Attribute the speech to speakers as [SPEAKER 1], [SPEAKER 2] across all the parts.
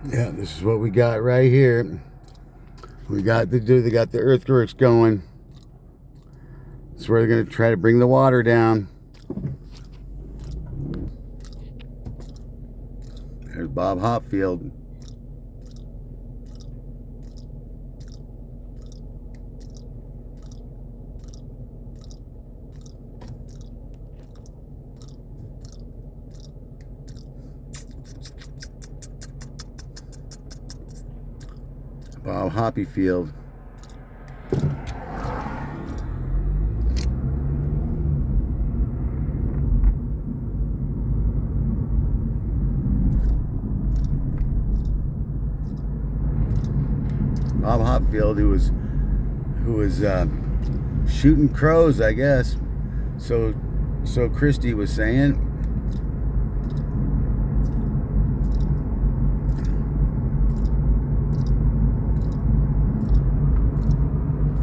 [SPEAKER 1] Yeah, this is what we got right here. They got the earthworks going. That's where they're going to try to bring the water down. There's Bob Hopfield. Bob Hoppyfield. Bob Hopfield, who was shooting crows, I guess. So Christy was saying.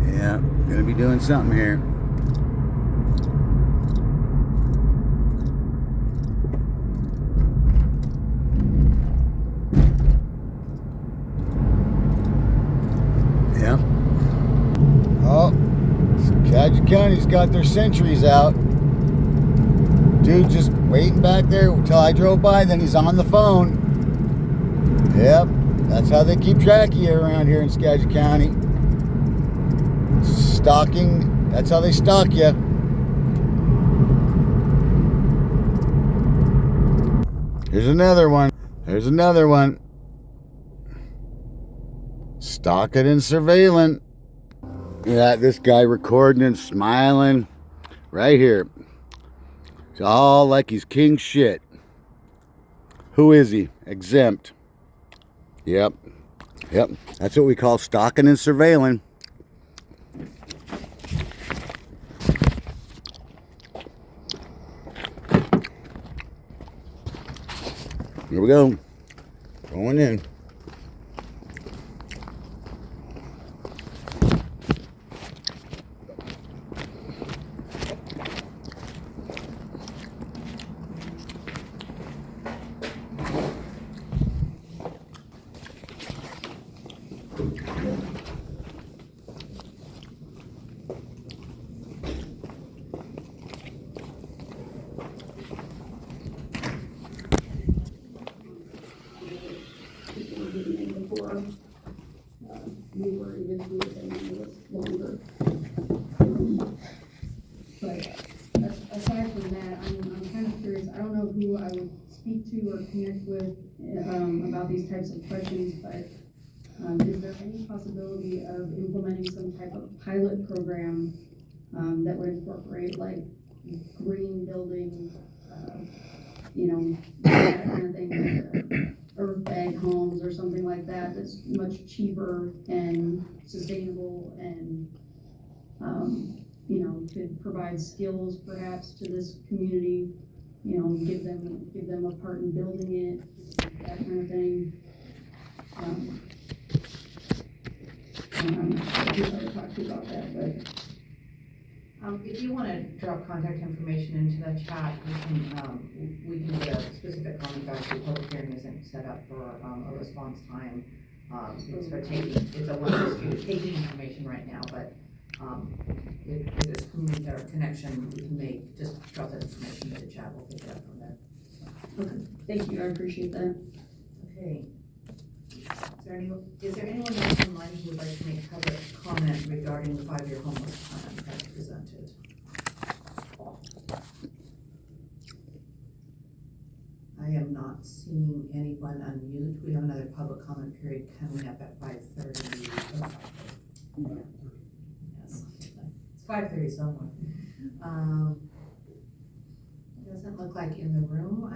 [SPEAKER 1] Yeah, gonna be doing something here. Yeah. Oh, Skagit County's got their sentries out. Dude just waiting back there until I drove by, then he's on the phone. Yep, that's how they keep track of you around here in Skagit County. Stalking, that's how they stalk you. Here's another one. There's another one. Stalking and surveilling. Yeah, this guy recording and smiling right here. It's all like he's king shit. Who is he? Exempt. Yep. That's what we call stalking and surveilling. Here we go. Going in.
[SPEAKER 2] We were even doing it longer. But aside from that, I'm kind of curious. I don't know who I would speak to or connect with about these types of questions, but is there any possibility of implementing some type of pilot program that would incorporate like green building, that kind of thing, like earth bag homes or something like that, that's much cheaper and sustainable and could provide skills perhaps to this community, give them a part in building it, that kind of thing. I wish I would talk to you about that, but
[SPEAKER 3] if you want to drop contact information into the chat, we can get a specific comment back to. Public hearing isn't set up for a response time. It's a one-way street, it's taking information right now, but if there's community or connection we can make, just drop that information into the chat, we'll pick it up from there.
[SPEAKER 2] okay, thank you, I appreciate that.
[SPEAKER 3] Okay. Is there anyone else in line who would like to make public comment regarding the 5-year homeless plan as presented? I am not seeing anyone unmute. We have another public comment period coming up at 5:30. Yes, it's 5:30 somewhere. Doesn't look like in the room.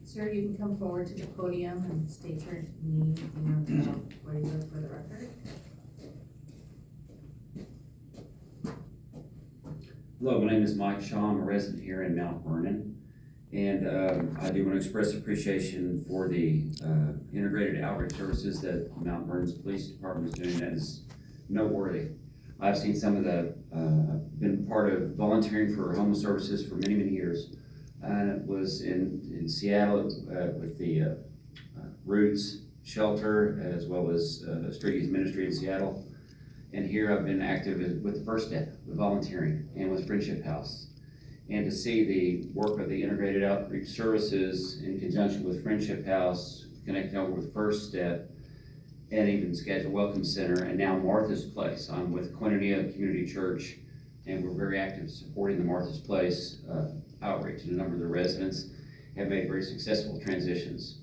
[SPEAKER 3] Sir, you can come forward to the podium and state your name and where you live for the record.
[SPEAKER 4] Hello, my name is Mike Shaw. I'm a resident here in Mount Vernon. And I do want to express appreciation for the integrated outreach services that Mount Vernon's Police Department is doing. That is noteworthy. I've seen some of been part of volunteering for homeless services for many, many years. And it was in Seattle with the Roots shelter as well as street youth ministry in Seattle. And here I've been active with the First Step, with volunteering, and with Friendship House. And to see the work of the integrated outreach services in conjunction with Friendship House, connecting over with First Step, and even Schedule Welcome Center, and now Martha's Place. I'm with Koinonia Community Church, and we're very active supporting the Martha's Place outreach. And a number of the residents have made very successful transitions.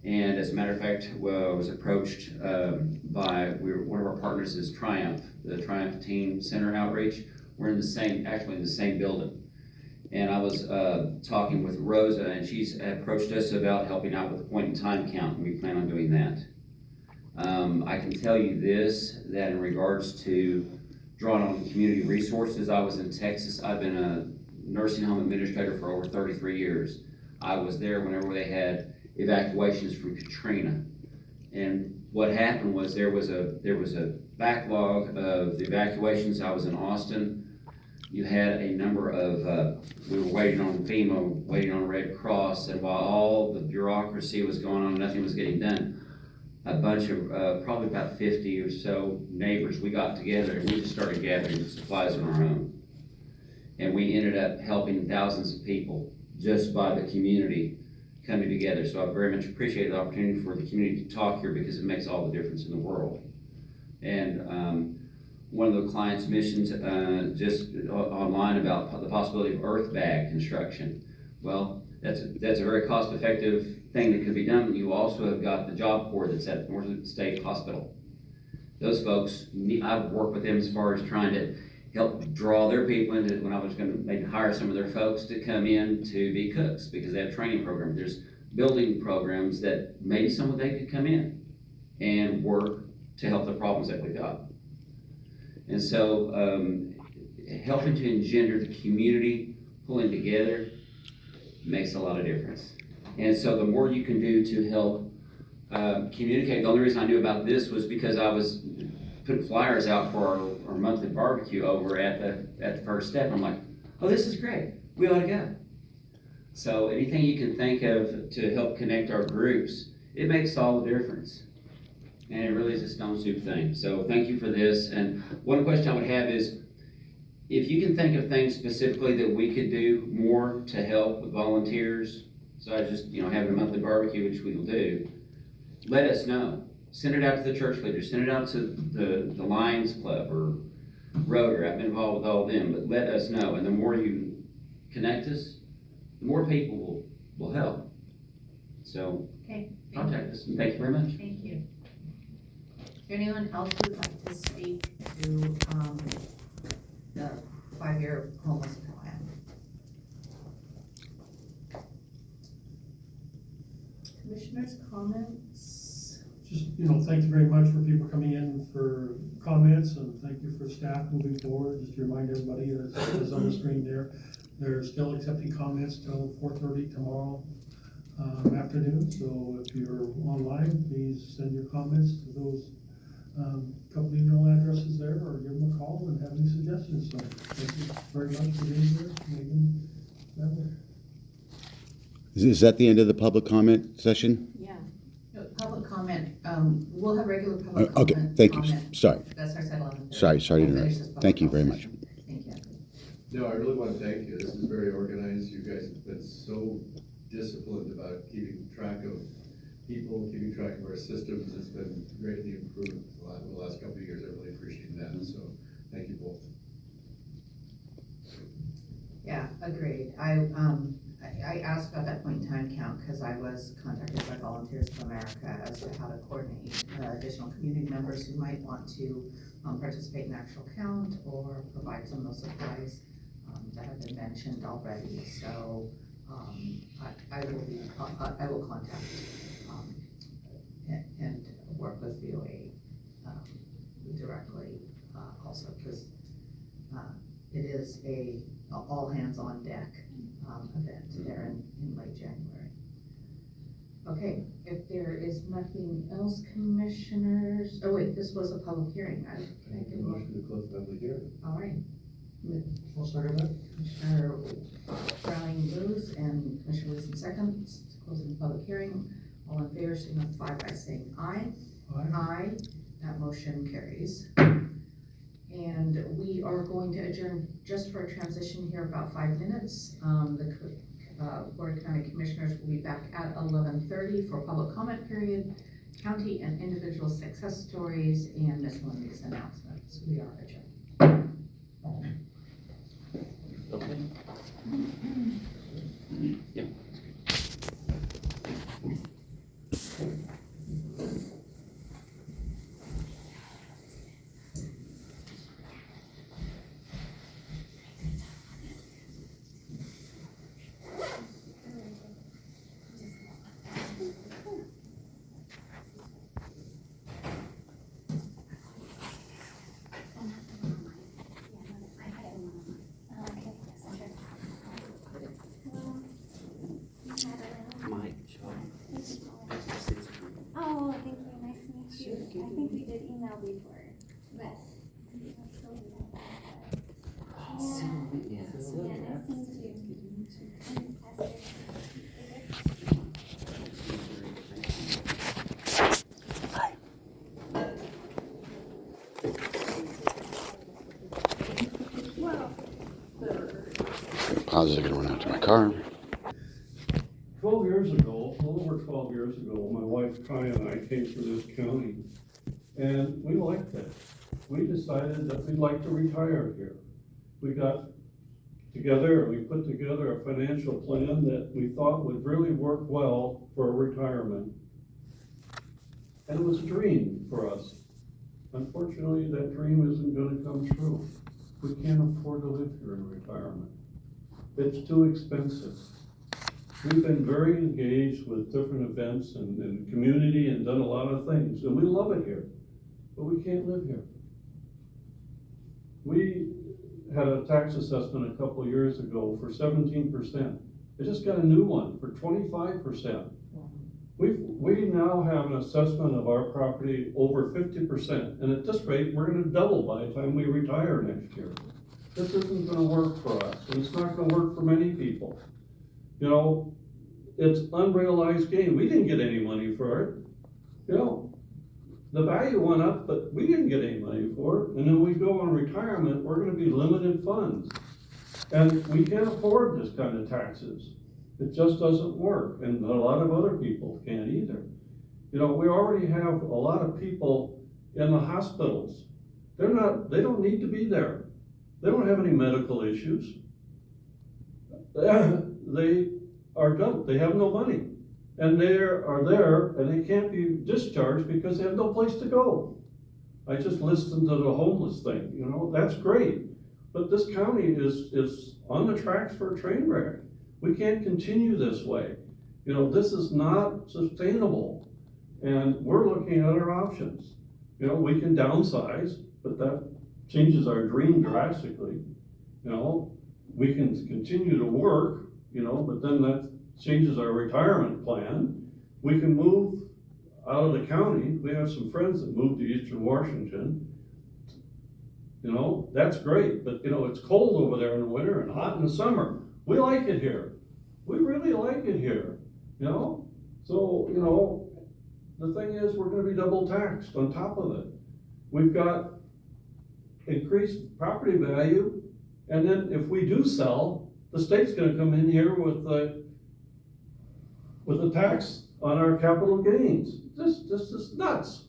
[SPEAKER 4] And as a matter of fact, I was approached by one of our partners is Triumph, the Triumph Teen Center Outreach. We're in the same building. And I was talking with Rosa, and she's approached us about helping out with the point in time count, and we plan on doing that. I can tell you this, that in regards to drawing on community resources, I was in Texas. I've been a nursing home administrator for over 33 years. I was there whenever they had evacuations from Katrina. And what happened was there was a backlog of the evacuations. I was in Austin. You had a number of, we were waiting on FEMA, waiting on Red Cross, and while all the bureaucracy was going on, nothing was getting done. A bunch of, probably about 50 or so neighbors, we got together and we just started gathering supplies on our own. And we ended up helping thousands of people just by the community coming together. So I very much appreciate the opportunity for the community to talk here because it makes all the difference in the world. And one of the clients' missions just online about the possibility of earth bag construction. Well, that's a very cost-effective thing that could be done. You also have got the Job Corps that's at North State Hospital. Those folks, I've worked with them as far as trying to help draw their people into, when I was going to maybe hire some of their folks to come in to be cooks because they have training programs. There's building programs that maybe someone they could come in and work to help the problems that we've got. And so helping to engender the community, pulling together, makes a lot of difference. And so the more you can do to help communicate, the only reason I knew about this was because I was putting flyers out for our monthly barbecue over at the First Step. I'm like, oh, this is great. We ought to go. So anything you can think of to help connect our groups, it makes all the difference. And it really is a stone soup thing. So thank you for this. And one question I would have is, if you can think of things specifically that we could do more to help with volunteers, so I just, having a monthly barbecue, which we will do, let us know. Send it out to the church leaders, send it out to the Lions Club or Rotary. I've been involved with all of them, but let us know. And the more you connect us, the more people will help. So contact us, and thank you very much.
[SPEAKER 3] Thank you. Is there anyone else who would like to speak to the 5-year homeless plan? Commissioners, comments?
[SPEAKER 5] Just, thank you very much for people coming in for comments, and thank you for staff moving forward. Just to remind everybody, as on the screen there, they're still accepting comments till 4:30 tomorrow afternoon. So if you're online, please send your comments to those couple email addresses there, or give them a call and have any suggestions. So thank you very much for being here, Megan.
[SPEAKER 1] Is that the end of the public comment session?
[SPEAKER 3] Yeah. No, public comment, we'll have regular public comment.
[SPEAKER 1] Okay, thank you. Sorry.
[SPEAKER 3] That's our set 11:30.
[SPEAKER 1] Sorry to interrupt. Thank you very much.
[SPEAKER 3] Thank you.
[SPEAKER 6] No, I really want to thank you. This is very organized. You guys have been so disciplined about keeping track of people, keeping track of our systems. It's been greatly improved the last couple of years. I really appreciate that. So thank you both.
[SPEAKER 3] Yeah, agreed. I asked about that point in time count because I was contacted by Volunteers for America as to how to coordinate additional community members who might want to participate in actual count or provide some of those supplies that have been mentioned already. So I will contact and work with VOA directly also, because it is a all hands on deck event there in late January. Okay, if there is nothing else, commissioners, oh wait, this was a public hearing. I
[SPEAKER 6] Make a motion to close the public hearing.
[SPEAKER 3] All right.
[SPEAKER 5] I'll start with that.
[SPEAKER 3] Commissioner Browning moves and Commissioner Wilson seconds, closing the public hearing. All in favor, signify by saying aye. Aye. That motion carries. And we are going to adjourn just for a transition here, about 5 minutes. The Board of County Commissioners will be back at 11:30 for public comment period, county and individual success stories, and miscellaneous announcements. We are adjourned.
[SPEAKER 4] Okay. Yeah. Mike, Sean.
[SPEAKER 7] Oh, thank you, nice to meet you. I think we did email before, but. Yeah, nice to meet you. I'm Esther.
[SPEAKER 1] Pause, I gotta run out to my car.
[SPEAKER 5] 12 years ago, a little over 12 years ago, my wife Connie and I came to this county, and we liked it. We decided that we'd like to retire here. We got together and we put together a financial plan that we thought would really work well for a retirement. And it was a dream for us. Unfortunately, that dream isn't gonna come true. We can't afford to live here in retirement. It's too expensive. We've been very engaged with different events and the community and done a lot of things, and we love it here, but we can't live here. We had a tax assessment a couple of years ago for 17%. I just got a new one for 25%. We now have an assessment of our property over 50%, and at this rate, we're gonna double by the time we retire next year. This isn't gonna work for us, and it's not gonna work for many people. You know, it's unrealized gain. We didn't get any money for it. You know, the value went up, but we didn't get any money for it. And then we go on retirement, we're gonna be limited funds. And we can't afford this kind of taxes. It just doesn't work, and a lot of other people can't either. You know, we already have a lot of people in the hospitals. They don't need to be there. They don't have any medical issues. They are done, they have no money. And they are there and they can't be discharged because they have no place to go. I just listened to the homeless thing, you know, that's great. But this county is on the tracks for a train wreck. We can't continue this way. You know, this is not sustainable. And we're looking at our options. You know, we can downsize, but that changes our dream drastically. You know, we can continue to work, you know, but then that changes our retirement plan. We can move out of the county. We have some friends that moved to Eastern Washington. You know, that's great, but you know, it's cold over there in the winter and hot in the summer. We like it here. We really like it here, you know? So, you know, the thing is, we're gonna be double taxed on top of it. We've got increased property value, and then if we do sell, the state's gonna come in here with a tax on our capital gains. This is nuts,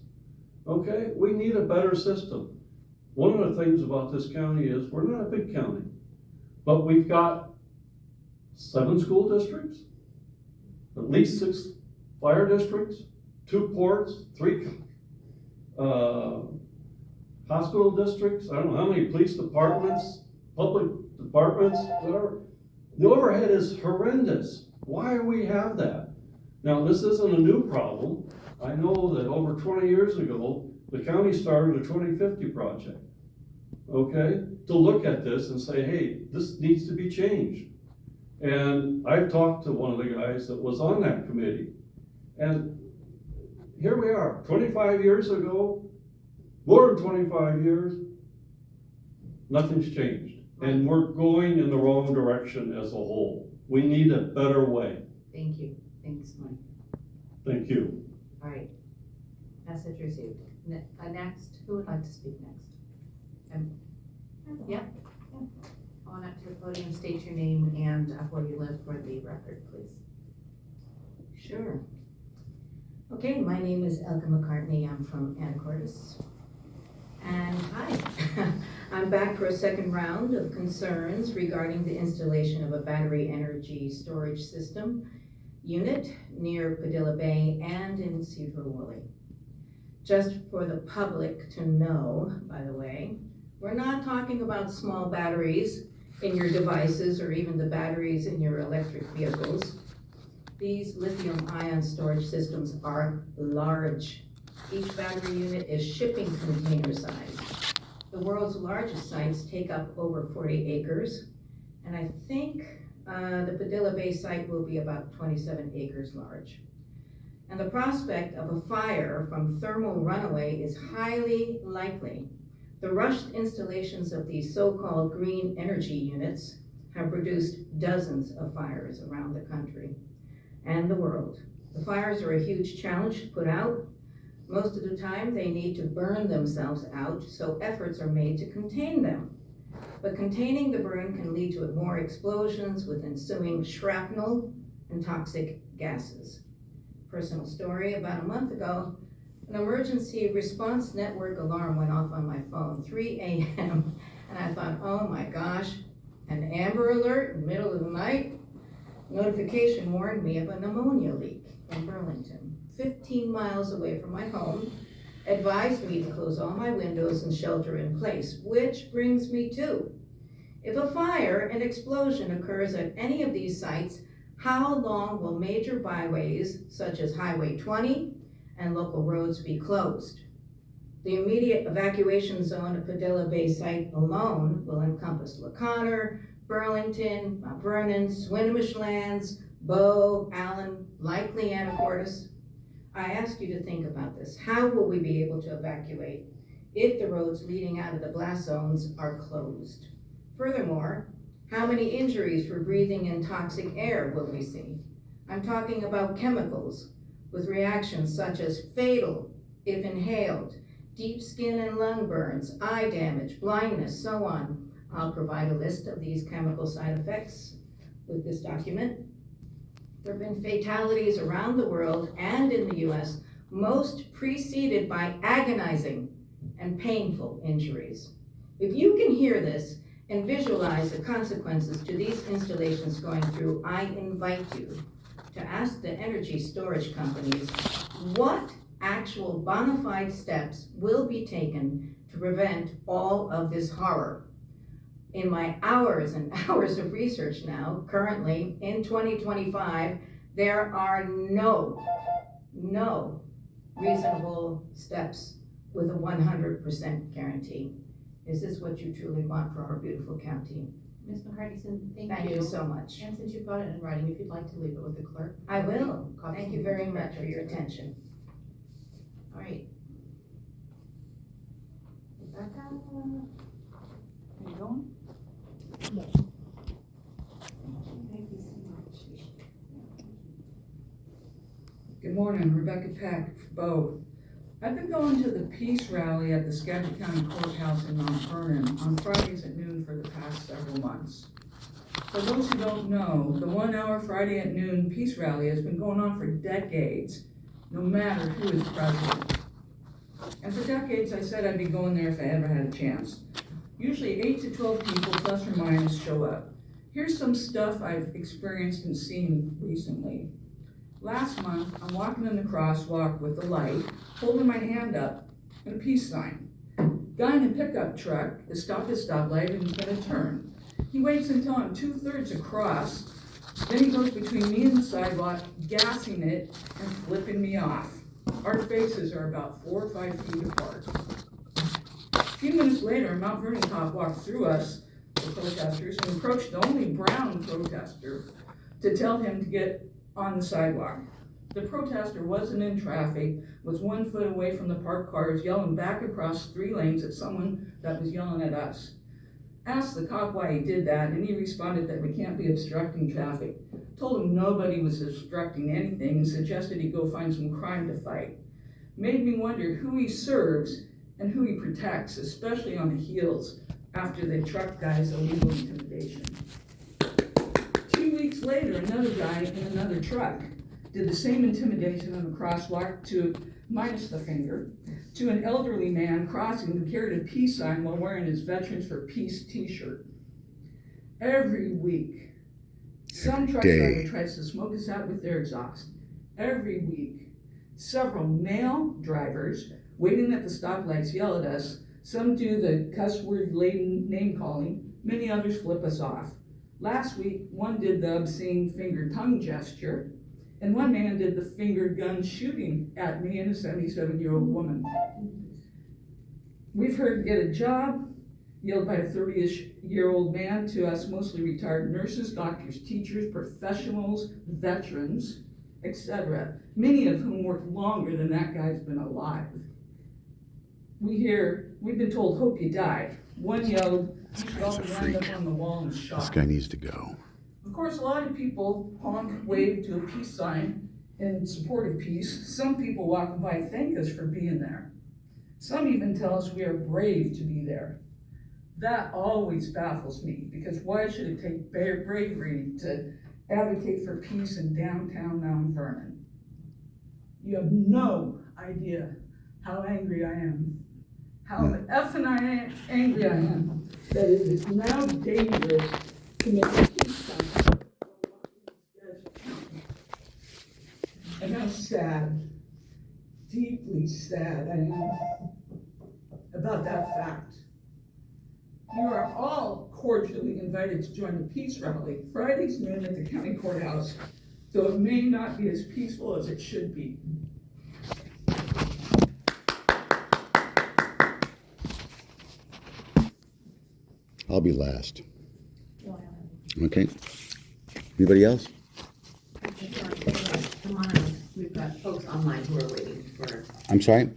[SPEAKER 5] okay? We need a better system. One of the things about this county is we're not a big county, but we've got 7 school districts, at least 6 fire districts, 2 ports, 3 hospital districts, I don't know how many police departments, public departments, whatever. The overhead is horrendous. Why do we have that? Now, this isn't a new problem. I know that over 20 years ago, the county started a 2050 project, okay, to look at this and say, hey, this needs to be changed. And I've talked to one of the guys that was on that committee. And here we are, 25 years ago, more than 25 years, nothing's changed. And we're going in the wrong direction as a whole. We need a better way.
[SPEAKER 3] Thank you. Thanks, Mike.
[SPEAKER 5] Thank you.
[SPEAKER 3] All right, message received. Next, who would like to speak next? Yeah. Come on up to the podium, state your name and where you live for the record, please.
[SPEAKER 8] Sure. Okay, my name is Elka McCartney. I'm from Anacortes. And hi, I'm back for a second round of concerns regarding the installation of a battery energy storage system unit near Padilla Bay and in Cedar Woolley. Just for the public to know, by the way, we're not talking about small batteries in your devices or even the batteries in your electric vehicles. These lithium-ion storage systems are large. Each battery unit is shipping container size. The world's largest sites take up over 40 acres, and I think the Padilla Bay site will be about 27 acres large. And the prospect of a fire from thermal runaway is highly likely. The rushed installations of these so-called green energy units have produced dozens of fires around the country and the world. The fires are a huge challenge to put out. Most of the time they need to burn themselves out, so efforts are made to contain them. But containing the burn can lead to more explosions with ensuing shrapnel and toxic gases. Personal story, about a month ago, an emergency response network alarm went off on my phone, 3 a.m. And I thought, oh my gosh, an Amber Alert in the middle of the night? Notification warned me of a pneumonia leak in Burlington, 15 miles away from my home, advised me to close all my windows and shelter in place, which brings me to, if a fire and explosion occurs at any of these sites, how long will major byways such as Highway 20 and local roads be closed? The immediate evacuation zone of Padilla Bay site alone will encompass LaConner, Burlington, Mount Vernon, Swinomish Lands, Bow, Allen, likely Anacortes. I ask you to think about this. How will we be able to evacuate if the roads leading out of the blast zones are closed? Furthermore, how many injuries for breathing in toxic air will we see? I'm talking about chemicals with reactions such as fatal if inhaled, deep skin and lung burns, eye damage, blindness, so on. I'll provide a list of these chemical side effects with this document. There have been fatalities around the world and in the US, most preceded by agonizing and painful injuries. If you can hear this and visualize the consequences to these installations going through, I invite you to ask the energy storage companies what actual bona fide steps will be taken to prevent all of this horror. In my hours and hours of research now, currently in 2025, there are no reasonable steps with a 100% guarantee. Is this what you truly want for our beautiful county?
[SPEAKER 3] Ms. McCartney, thank you.
[SPEAKER 8] Thank you so much.
[SPEAKER 3] And since you've got it in writing, if you'd like to leave it with the clerk.
[SPEAKER 8] I will.
[SPEAKER 3] Copy
[SPEAKER 8] Thank you very much for your attention.
[SPEAKER 3] All right. Rebecca? Are you going? Thank you so much.
[SPEAKER 9] Good morning, Rebecca Peck, Bow. I've been going to the peace rally at the Skagit County Courthouse in Mount Vernon on Fridays at noon for the past several months. For those who don't know, the 1 hour Friday at noon peace rally has been going on for decades, no matter who is president. And for decades I said I'd be going there if I ever had a chance. Usually 8 to 12 people plus or minus show up. Here's some stuff I've experienced and seen recently. Last month, I'm walking in the crosswalk with the light, holding my hand up, and a peace sign. Guy in a pickup truck is stopped at stoplight and is gonna turn. He waits until I'm 2/3 across, then he goes between me and the sidewalk, gassing it and flipping me off. Our faces are about 4 or 5 feet apart. A few minutes later, a Mount Vernon cop walked through us, the protesters, and approached the only brown protester to tell him to get on the sidewalk. The protester wasn't in traffic, was 1 foot away from the parked cars, yelling back across 3 lanes at someone that was yelling at us. Asked the cop why he did that, and he responded that we can't be obstructing traffic. Told him nobody was obstructing anything and suggested he go find some crime to fight. Made me wonder who he serves and who he protects, especially on the heels after the truck guy's illegal intimidation. 2 weeks later, another guy in another truck did the same intimidation on a crosswalk to, minus the finger, to an elderly man crossing who carried a peace sign while wearing his Veterans for Peace t-shirt. Every week, some truck driver tries to smoke us out with their exhaust. Every week, several male drivers waiting at the stoplights yell at us. Some do the cuss word laden name calling. Many others flip us off. Last week, one did the obscene finger tongue gesture, and one man did the finger gun shooting at me and a 77-year-old woman. We've heard get a job yelled by a 30-ish-year-old man to us mostly retired nurses, doctors, teachers, professionals, veterans, etc., many of whom work longer than that guy's been alive. We've been told, hope you die. One yelled,
[SPEAKER 1] This
[SPEAKER 9] you should
[SPEAKER 1] guy's
[SPEAKER 9] all
[SPEAKER 1] a
[SPEAKER 9] wind
[SPEAKER 1] freak.
[SPEAKER 9] up on the wall and shot.
[SPEAKER 1] This guy needs to go.
[SPEAKER 9] Of course, a lot of people honk, wave to a peace sign in support of peace. Some people walking by thank us for being there. Some even tell us we are brave to be there. That always baffles me, because why should it take bravery to advocate for peace in downtown Mount Vernon? You have no idea how angry I am. How effing angry I am that it is now dangerous to make a peace sign. And how sad, deeply sad I am about that fact. You are all cordially invited to join the peace rally Fridays noon at the county courthouse, though it may not be as peaceful as it should be.
[SPEAKER 1] I'll be last. Okay. Anybody else?
[SPEAKER 3] Come on up. We've got folks online who are waiting for,
[SPEAKER 1] I'm sorry?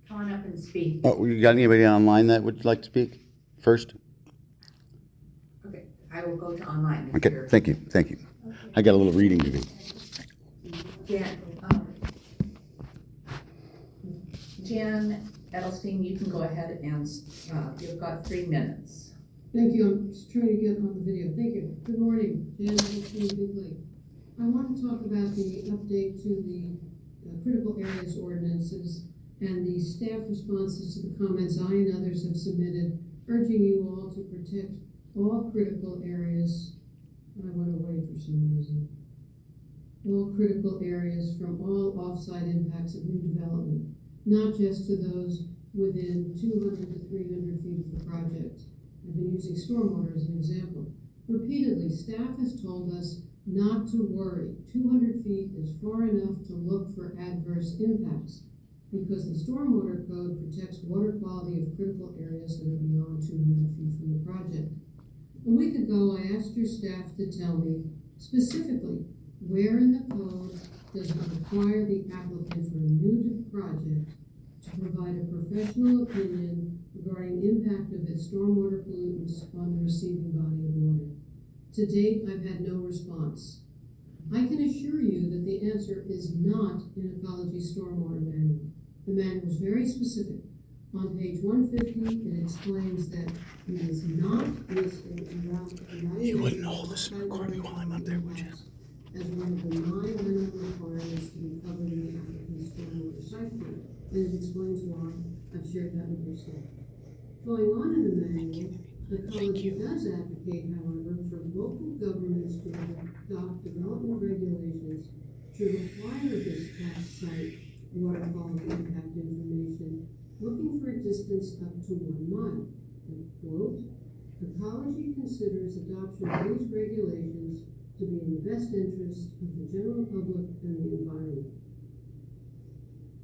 [SPEAKER 3] come on up and speak.
[SPEAKER 1] Oh, you got anybody online that would like to speak first?
[SPEAKER 3] Okay, I will go to online. if
[SPEAKER 1] Okay,
[SPEAKER 3] you're-
[SPEAKER 1] thank you, thank you. I got a little reading to do.
[SPEAKER 3] Jan Edelstein, you can go ahead and, you've got 3 minutes.
[SPEAKER 2] Thank you, I'm just trying to get on the video. Thank you. Good morning, Jan Edelstein, Big Lake. I want to talk about the update to the critical areas ordinances and the staff responses to the comments I and others have submitted, urging you all to protect all critical areas. I went away for some reason. All critical areas from all offsite impacts of new development, not just to those within 200 to 300 feet of the project. I've been using stormwater as an example. Repeatedly, staff has told us not to worry. 200 feet is far enough to look for adverse impacts because the stormwater code protects water quality of critical areas that are beyond 200 feet from the project. A week ago, I asked your staff to tell me specifically where in the code does it require the applicant for a new project to provide a professional opinion regarding impact of its stormwater pollutants on the receiving body of water. To date, I've had no response. I can assure you that the answer is not in Ecology Stormwater Manual. The manual is very specific. On page 150, it explains that it is not listed
[SPEAKER 1] You wouldn't hold this and record me while I'm up there, would you?
[SPEAKER 2] as one of the 9 minimum requirements to be covered in the applicant's stormwater site plan, and it explains why. I've shared that with your staff. Going on in the manual, the college does advocate, however, for local governments to adopt development regulations to require this tax site water quality impact information, looking for a distance up to 1 mile. And quote, ecology considers adoption of these regulations to be in the best interest of the general public and the environment.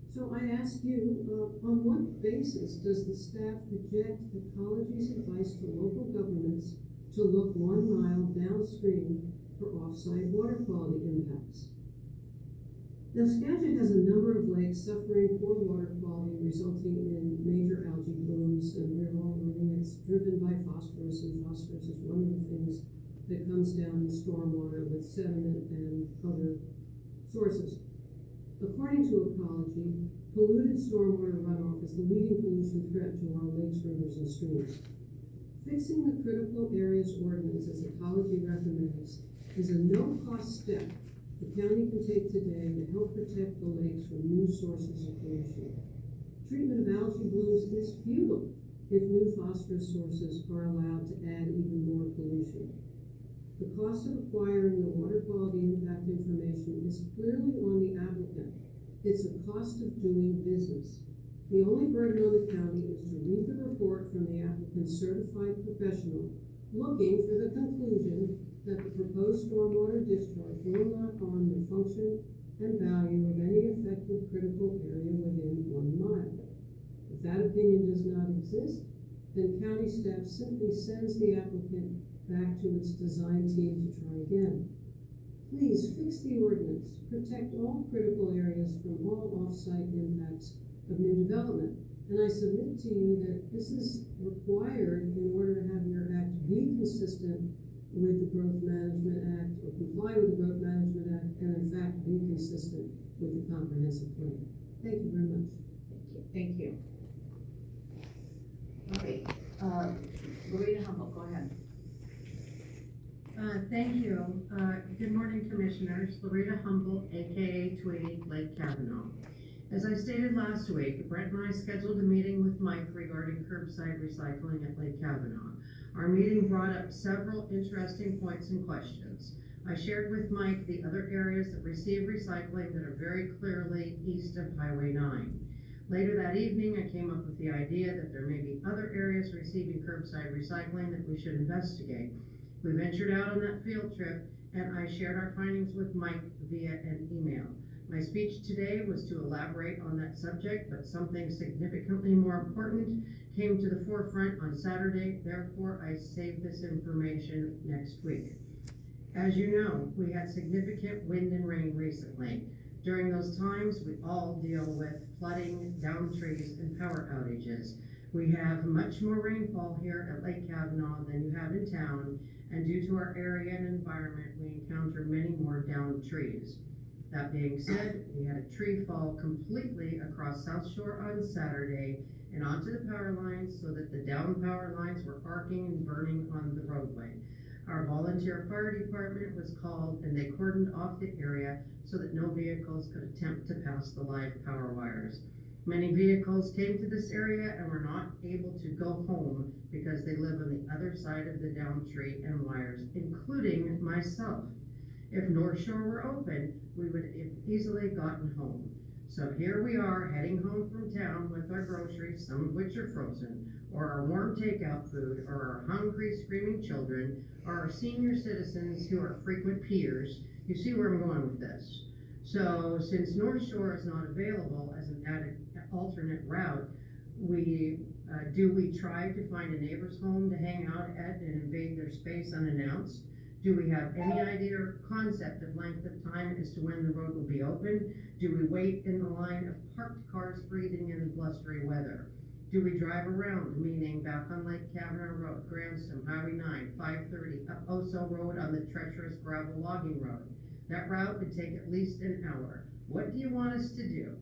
[SPEAKER 2] So I ask you, on what basis does the staff reject ecology's advice to local governments to look 1 mile downstream for off-site water quality impacts? Now, Skagit has a number of lakes suffering poor water quality, resulting in major algae blooms, and we're all learning it's driven by
[SPEAKER 10] high phosphorus, and phosphorus is one of the things that comes down in stormwater with sediment and other sources. According to ecology, polluted stormwater runoff is the leading pollution threat to our lakes, rivers, and streams. Fixing the critical areas ordinance, as ecology recommends, is a no-cost step the county can take today to help protect the lakes from new sources of pollution. Treatment of algae blooms is futile if new phosphorus sources are allowed to add even more pollution. The cost of acquiring the water quality impact information is clearly on the applicant. It's a cost of doing business. The only burden on the county is to read the report from the applicant's certified professional, looking for the conclusion that the proposed stormwater discharge will not harm the function and value of any affected critical area within 1 mile. If that opinion does not exist, then county staff simply sends the applicant back to its design team to try again. Please fix the ordinance, protect all critical areas from all off-site impacts of new development. And I submit to you that this is required in order to have your act be consistent with the Growth Management Act, or comply with the Growth Management Act, and in fact be consistent with the comprehensive plan. Thank you very much.
[SPEAKER 3] Thank you. All right, Loretta Humble, go ahead.
[SPEAKER 11] Thank you. Good morning, Commissioners. Loretta Humble, aka 280 Lake Kavanaugh. As I stated last week, Brent and I scheduled a meeting with Mike regarding curbside recycling at Lake Kavanaugh. Our meeting brought up several interesting points and questions. I shared with Mike the other areas that receive recycling that are very clearly east of Highway 9. Later that evening, I came up with the idea that there may be other areas receiving curbside recycling that we should investigate. We ventured out on that field trip, and I shared our findings with Mike via an email. My speech today was to elaborate on that subject, but something significantly more important came to the forefront on Saturday. Therefore, I saved this information next week. As you know, we had significant wind and rain recently. During those times, we all deal with flooding, downed trees, and power outages. We have much more rainfall here at Lake Kavanaugh than you have in town, and due to our area and environment, we encounter many more downed trees. That being said, we had a tree fall completely across South Shore on Saturday and onto the power lines, so that the downed power lines were arcing and burning on the roadway. Our volunteer fire department was called, and they cordoned off the area so that no vehicles could attempt to pass the live power wires. Many vehicles came to this area and were not able to go home because they live on the other side of the downed tree and wires, including myself. If North Shore were open, we would have easily gotten home. So here we are heading home from town with our groceries, some of which are frozen, or our warm takeout food, or our hungry, screaming children, or our senior citizens who are frequent peers. You see where I'm going with this. So since North Shore is not available as an alternate route, we try to find a neighbor's home to hang out at and invade their space unannounced? Do we have any idea or concept of length of time as to when the road will be open? Do we wait in the line of parked cars breathing in blustery weather? Do we drive around, meaning back on Lake Kavanaugh Road, Grandstone, Highway 9, 530, up Oso Road on the treacherous gravel logging road? That route would take at least an hour. What do you want us to do?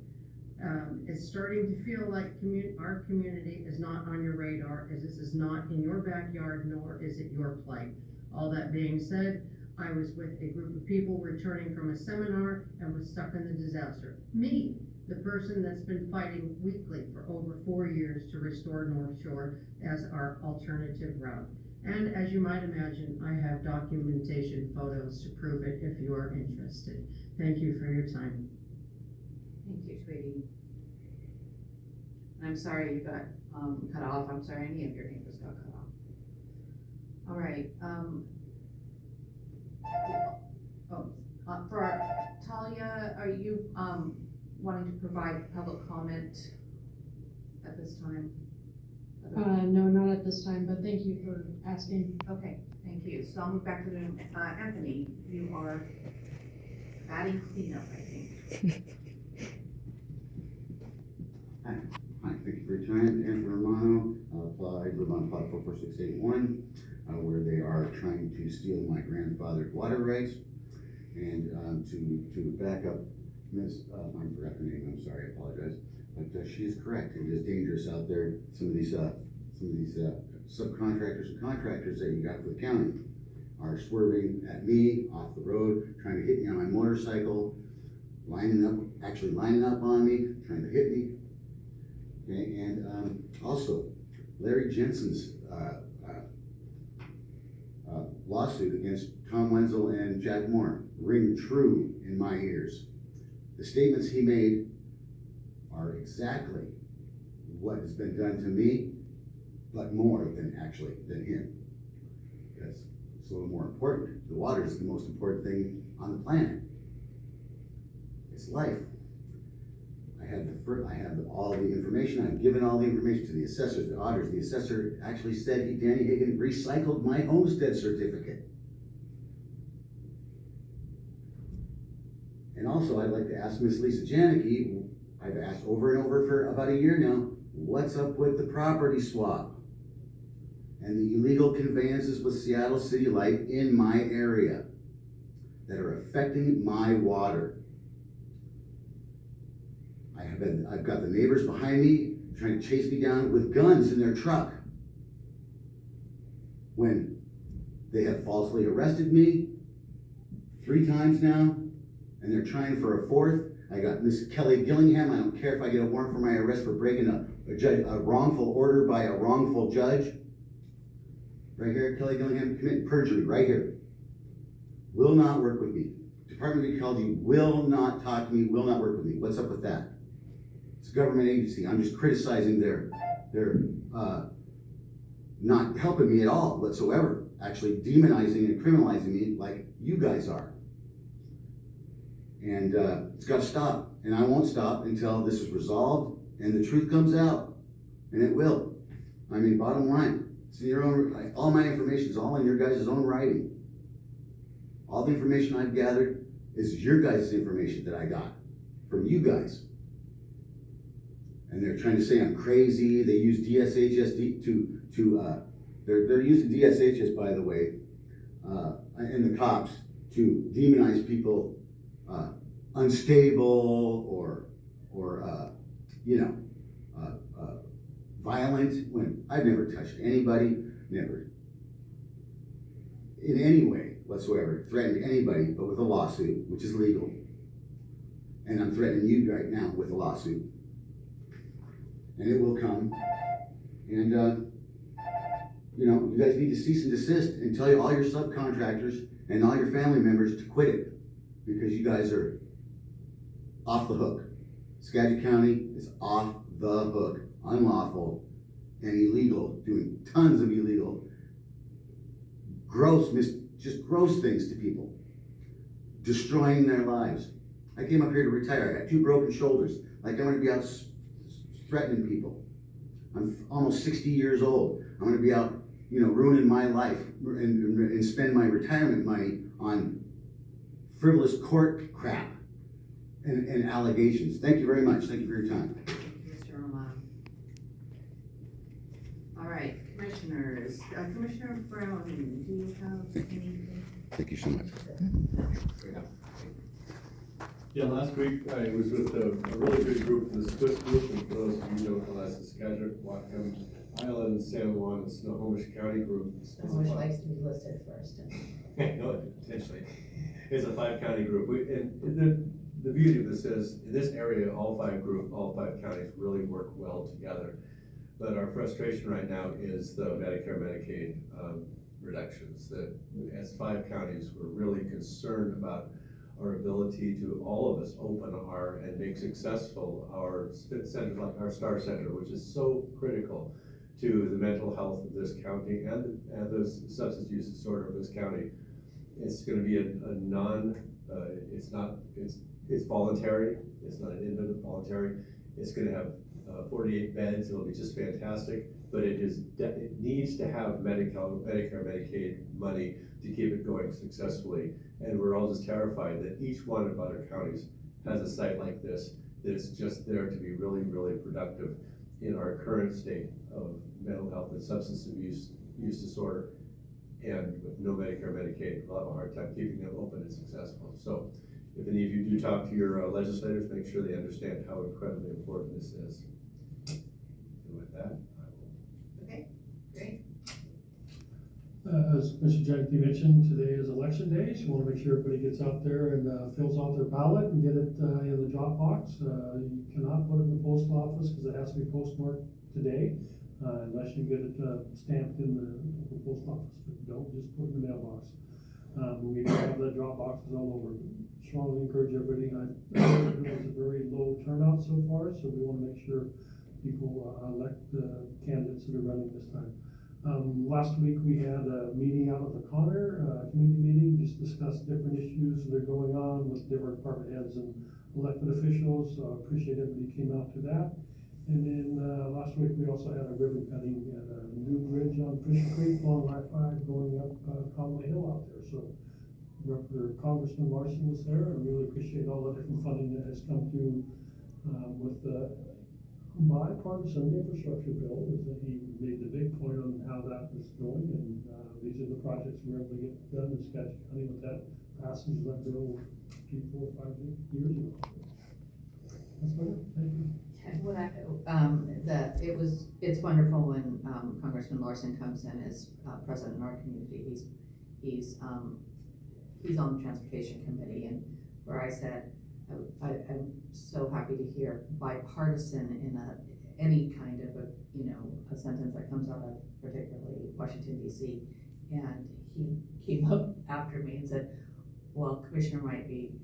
[SPEAKER 11] It's starting to feel like our community is not on your radar, as this is not in your backyard, nor is it your plight. All that being said, I was with a group of people returning from a seminar and was stuck in the disaster. Me, the person that's been fighting weekly for over 4 years to restore North Shore as our alternative route. And as you might imagine, I have documentation photos to prove it if you are interested. Thank you for your time.
[SPEAKER 3] Thank you, sweetie. I'm sorry you got cut off. I'm sorry any of your neighbors got cut off. All right. Talia, are you wanting to provide public comment at this time?
[SPEAKER 2] No, not at this time, but thank you for asking.
[SPEAKER 3] Okay, thank you. So I'll move back to the Anthony. You are batting cleanup, I think.
[SPEAKER 1] Hi, thank you for your your time. Anthony Romano, I live on plot 44681, where they are trying to steal my grandfather's water rights. And to back up Miss, I forgot her name, I'm sorry, I apologize. But she is correct. It is dangerous out there. Some of these subcontractors and contractors that you got for the county are swerving at me off the road, trying to hit me on my motorcycle, lining up on me, trying to hit me. Okay, and also Larry Jensen's lawsuit against Tom Wenzel and Jack Moore ring true in my ears. The statements he made are exactly what has been done to me, but more than him. Because it's a little more important. The water is the most important thing on the planet. It's life. I have all the information. I've given all the information to the assessors, the auditors. The assessor actually said Danny Higgin recycled my homestead certificate. And also, I'd like to ask Miss Lisa Janicki, I've asked over and over for about a year now, what's up with the property swap and the illegal conveyances with Seattle City Light in my area that are affecting my water? I've got the neighbors behind me trying to chase me down with guns in their truck when they have falsely arrested me 3 times now, and they're trying for a 4th. I got Miss Kellie Gillingham. I don't care if I get a warrant for my arrest for breaking a wrongful order by a wrongful judge. Right here, Kellie Gillingham committing perjury right here. Will not work with me. Department of Ecology will not talk to me, will not work with me. What's up with that? It's a government agency. I'm just criticizing their not helping me at all whatsoever. Actually demonizing and criminalizing me like you guys are. And it's got to stop. And I won't stop until this is resolved and the truth comes out. And it will. I mean, bottom line, it's in your own, all my information is all in your guys' own writing. All the information I've gathered is your guys' information that I got from you guys. And they're trying to say I'm crazy. They use DSHS they're using DSHS, by the way, and the cops to demonize people unstable or violent, when I've never touched anybody, never in any way whatsoever threatened anybody but with a lawsuit, which is legal. And I'm threatening you right now with a lawsuit. And it will come. And you guys need to cease and desist and tell all your subcontractors and all your family members to quit it, because you guys are off the hook. Skagit County is off the hook, unlawful and illegal, doing tons of illegal, gross things to people, destroying their lives. I came up here to retire. I got 2 broken shoulders. Like, I'm going to be out threatening people. I'm almost 60 years old. I'm going to be out, ruining my life and spend my retirement money on frivolous court crap and allegations. Thank you very much. Thank you for your time.
[SPEAKER 3] Mr. Romano. All right, commissioners. Commissioner Brown, do you have anything?
[SPEAKER 1] Thank you so much.
[SPEAKER 6] Yeah, last week I was with a really good group, the Swiss group, and for those of you who don't know, that's the Skagit, Whatcom Island, San Juan, and Snohomish County group.
[SPEAKER 3] Snohomish likes to be listed first.
[SPEAKER 6] No, intentionally. It's a 5-county group. And the beauty of this is, in this area, all 5 counties really work well together. But our frustration right now is the Medicare, Medicaid reductions. That as 5 counties, we're really concerned about our ability to, all of us, open and make successful our centers, like our STAR Center, which is so critical to the mental health of this county and the substance use disorder of this county. It's going to be it's voluntary. It's not an independent voluntary. It's going to have 48 beds. It'll be just fantastic, but it needs to have Medicare, Medicaid money to keep it going successfully. And we're all just terrified that each one of other counties has a site like this that is just there to be really, really productive in our current state of mental health and substance use disorder, and with no Medicare, Medicaid, we'll have a hard time keeping them open and successful. So if any of you do talk to your legislators, make sure they understand how incredibly important this is. And with that, I will.
[SPEAKER 3] Okay, great.
[SPEAKER 5] As Mr. Janicki mentioned, today is election day, so you want to make sure everybody gets out there and fills out their ballot and get it in the drop box. You cannot put it in the post office because it has to be postmarked today, unless you get it stamped in the post office. But don't just put it in the mailbox. We have the drop boxes all over. Strongly encourage everybody. It was a very low turnout so far, so we want to make sure people elect the candidates that are running this time. Last week we had a meeting out at the Connor, community meeting, just discussed different issues that are going on with different department heads and elected officials. So I appreciate everybody came out to that. And then last week we also had a ribbon cutting at a new bridge on Fisher Creek along I-5 going up Conway Hill out there. So Congressman Larson was there. I really appreciate all the different funding that has come through with the bipartisan infrastructure bill. Is that he made the big point on how that was going, and these are the projects we're able to get done in Skagit County with that passage of that bill 3, 4, 5 years ago. That's about it. Thank you.
[SPEAKER 3] Well, it's wonderful when Congressman Larson comes in as president in our community. He's on the transportation committee, and where I said I'm so happy to hear bipartisan in any kind of a sentence that comes out of particularly Washington D.C. And he came up after me and said, well, Commissioner might be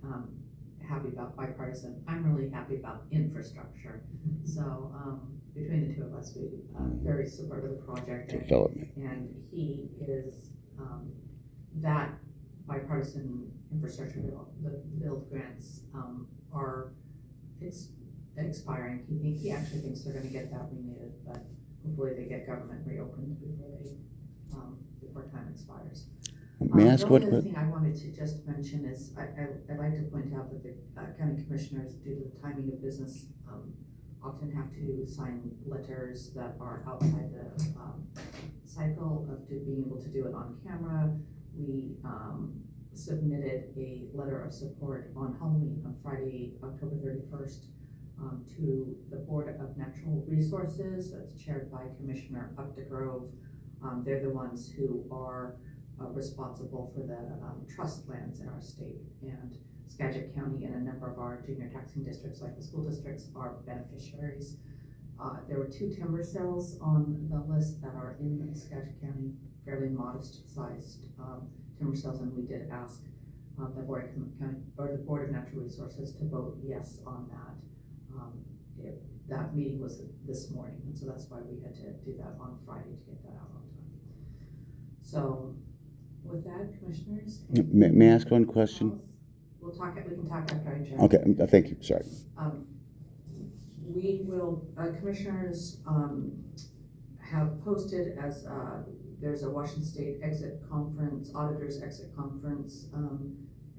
[SPEAKER 3] happy about bipartisan. I'm really happy about infrastructure. So between the two of us, we very supportive of the project.
[SPEAKER 1] Development.
[SPEAKER 3] And he is that bipartisan infrastructure bill. The build grants are expiring. He actually thinks they're going to get that renewed, but hopefully they get government reopened before time expires.
[SPEAKER 1] May I ask what?
[SPEAKER 3] The other thing I wanted to just mention is I'd like to point out that the county commissioners, due to the timing of business, often have to sign letters that are outside the cycle of being able to do it on camera. We submitted a letter of support on Halloween on Friday, October 31st, to the Board of Natural Resources. That's chaired by Commissioner Updegrove. They're the ones who are responsible for the trust lands in our state, and Skagit County and a number of our junior taxing districts, like the school districts, are beneficiaries. There were 2 timber sales on the list that are in Skagit County, fairly modest sized timber sales, and we did ask the Board of Natural Resources to vote yes on that. That meeting was this morning, and so that's why we had to do that on Friday to get that out on time. So with that, commissioners,
[SPEAKER 1] May I ask one question?
[SPEAKER 3] we can talk after I adjourn.
[SPEAKER 1] Okay, thank you. Sorry.
[SPEAKER 3] We will, commissioners have posted as there's a Washington State exit conference, auditors exit conference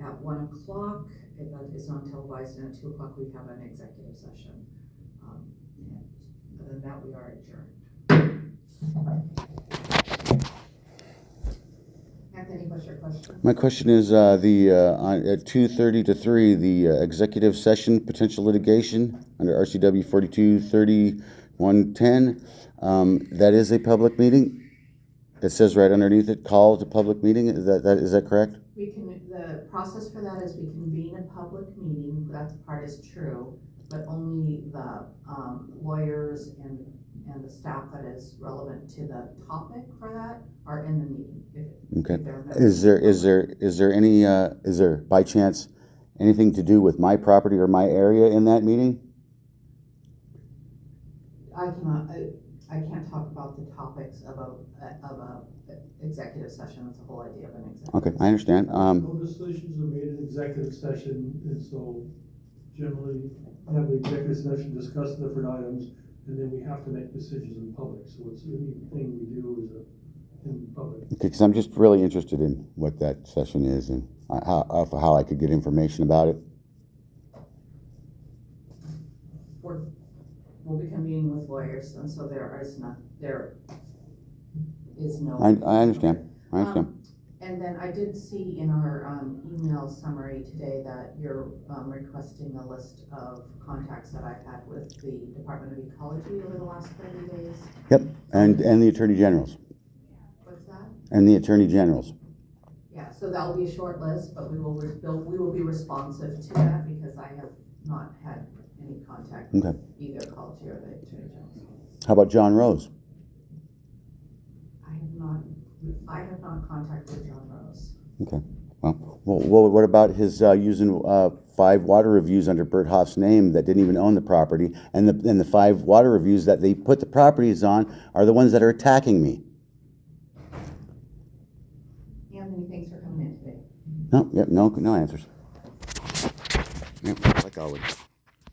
[SPEAKER 3] at 1 o'clock. That is not televised, and at 2 o'clock we have an executive session. And other than that, we are adjourned. Anthony, what's your question?
[SPEAKER 1] My question is at 2:30 to 3, the executive session potential litigation under RCW 423110. That is a public meeting. It says right underneath it, call to public meeting. Is that correct?
[SPEAKER 3] The process for that is we convene a public meeting. That part is true, but only the lawyers and the staff that is relevant to the topic for that are in the meeting.
[SPEAKER 1] Okay. Is there by chance anything to do with my property or my area in that meeting?
[SPEAKER 3] I can't talk about the topics of a executive session. That's the whole idea of an executive.
[SPEAKER 1] Okay, I understand.
[SPEAKER 5] No decisions are made in executive session, and so generally have the executive session discuss different items, and then we have to make decisions in public. So it's anything we do is in public.
[SPEAKER 1] Okay, because I'm just really interested in what that session is and how I could get information about it.
[SPEAKER 3] We're will be convening with lawyers, and so there is no.
[SPEAKER 1] I understand. I understand.
[SPEAKER 3] And then I did see in our email summary today that you're requesting a list of contacts that I've had with the Department of Ecology over the last 30 days.
[SPEAKER 1] Yep, and the Attorney Generals.
[SPEAKER 3] What's that?
[SPEAKER 1] And the Attorney Generals.
[SPEAKER 3] Yeah, so that'll be a short list, but we will be responsive to that because I have not had any contact with either Ecology or the Attorney General.
[SPEAKER 1] How about John Rose?
[SPEAKER 3] I have not contacted John Rose.
[SPEAKER 1] Okay. Well, what about his using 5 water reviews under Bert Hoff's name that didn't even own the property, and the 5 water reviews that they put the properties on are the ones that are attacking me?
[SPEAKER 3] Anthony, thanks for coming in today.
[SPEAKER 1] No, no answers. Yep, like always.